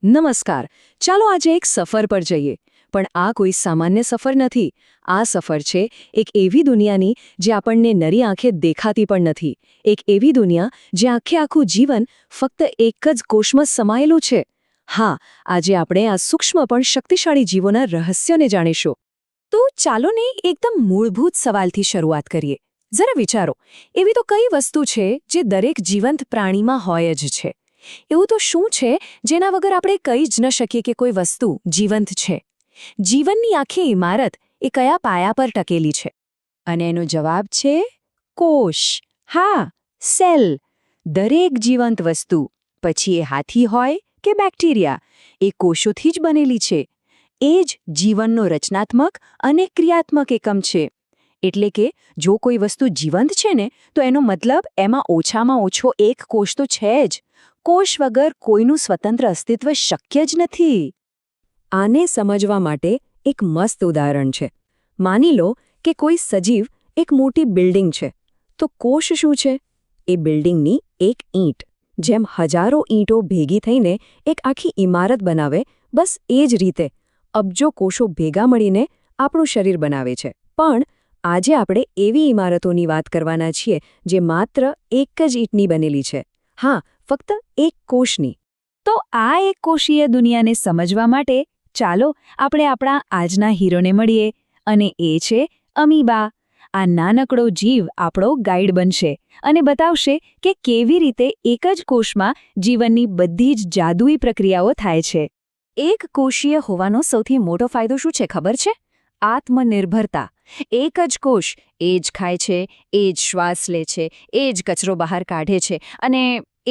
નમસ્કાર. ચાલો આજે એક સફર પર જઈએ. પણ આ કોઈ સામાન્ય સફર નથી. આ સફર છે એક એવી દુનિયાની જે આપણને નરી આંખે દેખાતી પણ નથી. એક એવી દુનિયા જે આખે આખું જીવન ફક્ત એક જ કોષમાં સમાયેલું છે. હા, આજે આપણે આ સૂક્ષ્મ પણ શક્તિશાળી જીવોના રહસ્યોને જાણીશું. તો ચાલો ને એકદમ મૂળભૂત સવાલથી શરૂઆત કરીએ. જરા વિચારો, એવી તો કઈ વસ્તુ છે જે દરેક જીવંત પ્રાણીમાં હોય જ છે? એવું તો શું છે જેના વગર આપણે કહી જ ન શકીએ કે કોઈ વસ્તુ જીવંત છે? જીવનની આખી ઇમારત એ કયા પાયા પર ટકેલી છે? અને એનો જવાબ છે કોષ. હા, સેલ. દરેક જીવંત વસ્તુ, પછી એ હાથી હોય કે બેક્ટેરિયા, એ કોષોથી જ બનેલી છે. એ જ જીવનનો રચનાત્મક અને ક્રિયાત્મક એકમ છે. એટલે કે જો કોઈ વસ્તુ જીવંત છે ને, તો એનો મતલબ એમાં ઓછામાં ઓછો એક કોષ તો છે જ. કોષ વગર કોઈનું સ્વતંત્ર અસ્તિત્વ શક્ય જ નથી. આને સમજવા માટે એક મસ્ત ઉદાહરણ છે. માની લો કે કોઈ સજીવ એક મોટી બિલ્ડિંગ છે. તો કોષ શું છે? એ બિલ્ડિંગની એક ઈંટ. જેમ હજારો ઈંટો ભેગી થઈને એક આખી ઇમારત બનાવે, બસ એ જ રીતે અબજો કોષો ભેગા મળીને આપણું શરીર બનાવે છે. પણ આજે આપણે એવી ઇમારતોની વાત કરવાના છીએ જે માત્ર એક જ ઈંટની બનેલી છે. હા, ફક્ત એક કોષની. તો આ એક કોષીય દુનિયાને સમજવા માટે ચાલો આપણે આપણા આજના હીરોને મળીએ, અને એ છે અમીબા. આ નાનકડો જીવ આપણો ગાઈડ બનશે અને બતાવશે કે કેવી રીતે એક જ કોષમાં જીવનની બધી જ જાદુઈ પ્રક્રિયાઓ થાય છે. એક કોષીય હોવાનો સૌથી મોટો ફાયદો શું છે ખબર છે? આત્મનિર્ભરતા. એક જ કોષ એ જ ખાય છે, એ જ શ્વાસ લે છે, એ જ કચરો બહાર કાઢે છે અને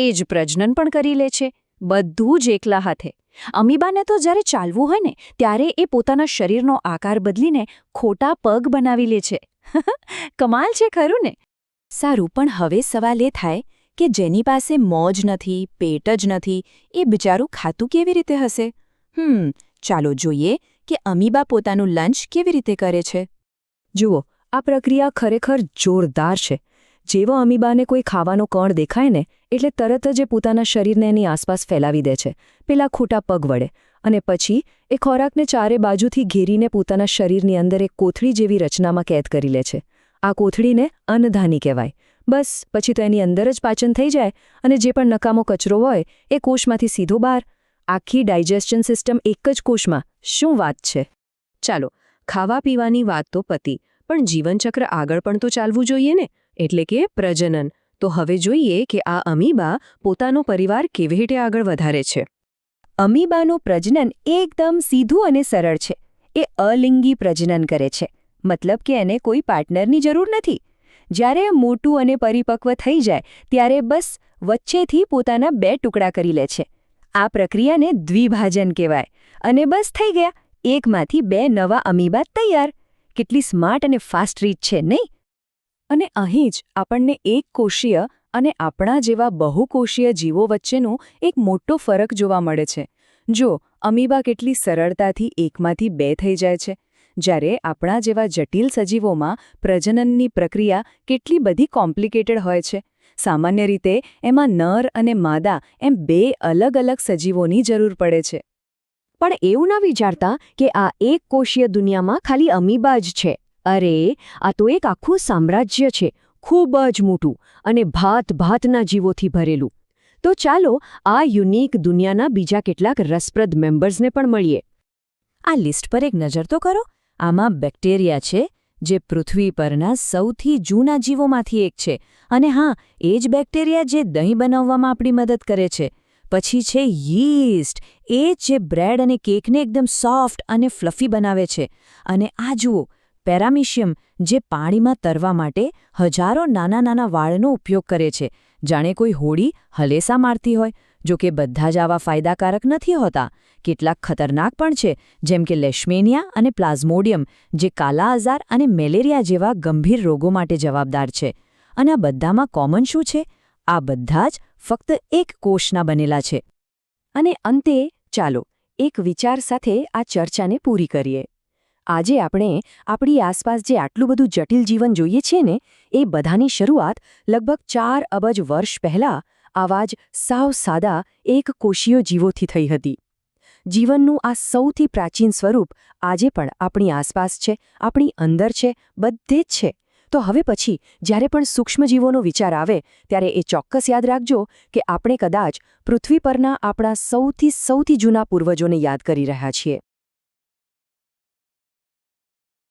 એ જ પ્રજનન પણ કરી લે છે. બધું જ એકલા હાથે. અમીબાને તો જ્યારે ચાલવું હોય ને, ત્યારે એ પોતાના શરીરનો આકાર બદલીને ખોટા પગ બનાવી લે છે. કમાલ છે ખરું ને? સારું, પણ હવે સવાલ એ થાય કે જેની પાસે મોજ નથી, પેટ જ નથી, એ બિચારું ખાતું કેવી રીતે હશે? ચાલો જોઈએ કે અમીબા પોતાનું લંચ કેવી રીતે કરે છે. જુઓ, આ પ્રક્રિયા ખરેખર જોરદાર છે. જેવો અમીબાને કોઈ ખાવાનો કણ દેખાય ને, એટલે તરત જ એ પોતાના શરીરને એની આસપાસ ફેલાવી દે છે, પેલા ખોટા પગ વડે. અને પછી એ ખોરાકને ચારે બાજુથી ઘેરીને પોતાના શરીરની અંદર એક કોથળી જેવી રચનામાં કેદ કરી લે છે. આ કોથળીને અન્નધાની કહેવાય. બસ પછી તો એની અંદર જ પાચન થઈ જાય અને જે પણ નકામો કચરો હોય એ કોષમાંથી સીધો બહાર. આખી ડાયજેસ્શન સિસ્ટમ એક જ કોષમાં. શું વાત છે! ચાલો, ખાવા પીવાની વાત તો પતી, પણ જીવનચક્ર આગળ પણ તો ચાલવું જોઈએ ને, એટલે કે પ્રજનન. તો હવે જોઈએ કે આ અમીબા પોતાનો પરિવાર કેવી રીતે આગળ વધારે છે. અમીબાનું પ્રજનન એકદમ સીધું અને સરળ છે. એ અલિંગી પ્રજનન કરે છે. મતલબ કે એને કોઈ પાર્ટનરની જરૂર નથી. જ્યારે મોટું અને પરિપક્વ થઈ જાય ત્યારે બસ વચ્ચેથી પોતાના 2 ટુકડા કરી લે છે. આ પ્રક્રિયાને દ્વિભાજન કહેવાય. અને બસ થઈ ગયા, એકમાંથી 2 નવા અમીબા તૈયાર. કેટલી સ્માર્ટ અને ફાસ્ટ રીત છે, નહીં? અને અહીં જ આપણને એક કોષીય અને આપણા જેવા બહુકોષીય જીવો વચ્ચેનો એક મોટો ફરક જોવા મળે છે. જો અમીબા કેટલી સરળતાથી એકમાંથી 2 થઈ જાય છે, જ્યારે આપણા જેવા જટિલ સજીવોમાં પ્રજનનની પ્રક્રિયા કેટલી બધી કોમ્પ્લિકેટેડ હોય છે. સામાન્ય રીતે એમાં નર અને માદા એમ 2 અલગ અલગ સજીવોની જરૂર પડે છે. પણ એવું ન વિચારતા કે આ એક કોષીય દુનિયામાં ખાલી અમીબા જ છે. અરે, આ તો એક આખું સામ્રાજ્ય છે, ખૂબ જ મોટું અને ભાતના જીવોથી ભરેલું. તો ચાલો આ યુનિક દુનિયાના બીજા કેટલાક રસપ્રદ મેમ્બર્સને પણ મળીએ. આ લિસ્ટ પર એક નજર તો કરો. આમાં બેક્ટેરિયા છે, જે પૃથ્વી પરના સૌથી જૂના જીવોમાંથી એક છે. અને હા, એ જ બેક્ટેરિયા જે દહીં બનાવવામાં આપણી મદદ કરે છે. પછી છે યીસ્ટ, એ જે બ્રેડ અને કેકને એકદમ સોફ્ટ અને ફ્લફી બનાવે છે. અને આ જુઓ, પેરામિશિયમ, જે પાણીમાં તરવા માટે હજારો નાના નાના વાળનો ઉપયોગ કરે છે, જાણે કોઈ હોડી હલેસા મારતી હોય. જો કે બધા જ આવા ફાયદાકારક નથી હોતા. કેટલાક ખતરનાક પણ છે, જેમ કે લેશમેનિયા અને પ્લાઝ્મોડિયમ, જે કાલા આઝાર અને મેલેરિયા જેવા ગંભીર રોગો માટે જવાબદાર છે. અને આ બધામાં કોમન શું છે? આ બધા જ ફક્ત એક કોષના બનેલા છે. અને અંતે ચાલો એક વિચાર સાથે આ ચર્ચાને પૂરી કરીએ. આજે આપણે આપણી આસપાસ જે આટલું બધું જટિલ જીવન જોઈએ છીએ ને, એ બધાની શરૂઆત લગભગ 4 અબજ વર્ષ પહેલાં આવા જ સાવ સાદા એક કોષીય જીવોથી થઈ હતી. જીવનનું આ સૌથી પ્રાચીન સ્વરૂપ આજે પણ આપણી આસપાસ છે, આપણી અંદર છે, બધે જ છે. તો હવે પછી જ્યારે પણ સૂક્ષ્મજીવોનો વિચાર આવે ત્યારે એ ચોક્કસ યાદ રાખજો કે આપણે કદાચ પૃથ્વી પરના આપણા સૌથી જૂના પૂર્વજોને યાદ કરી રહ્યા છીએ.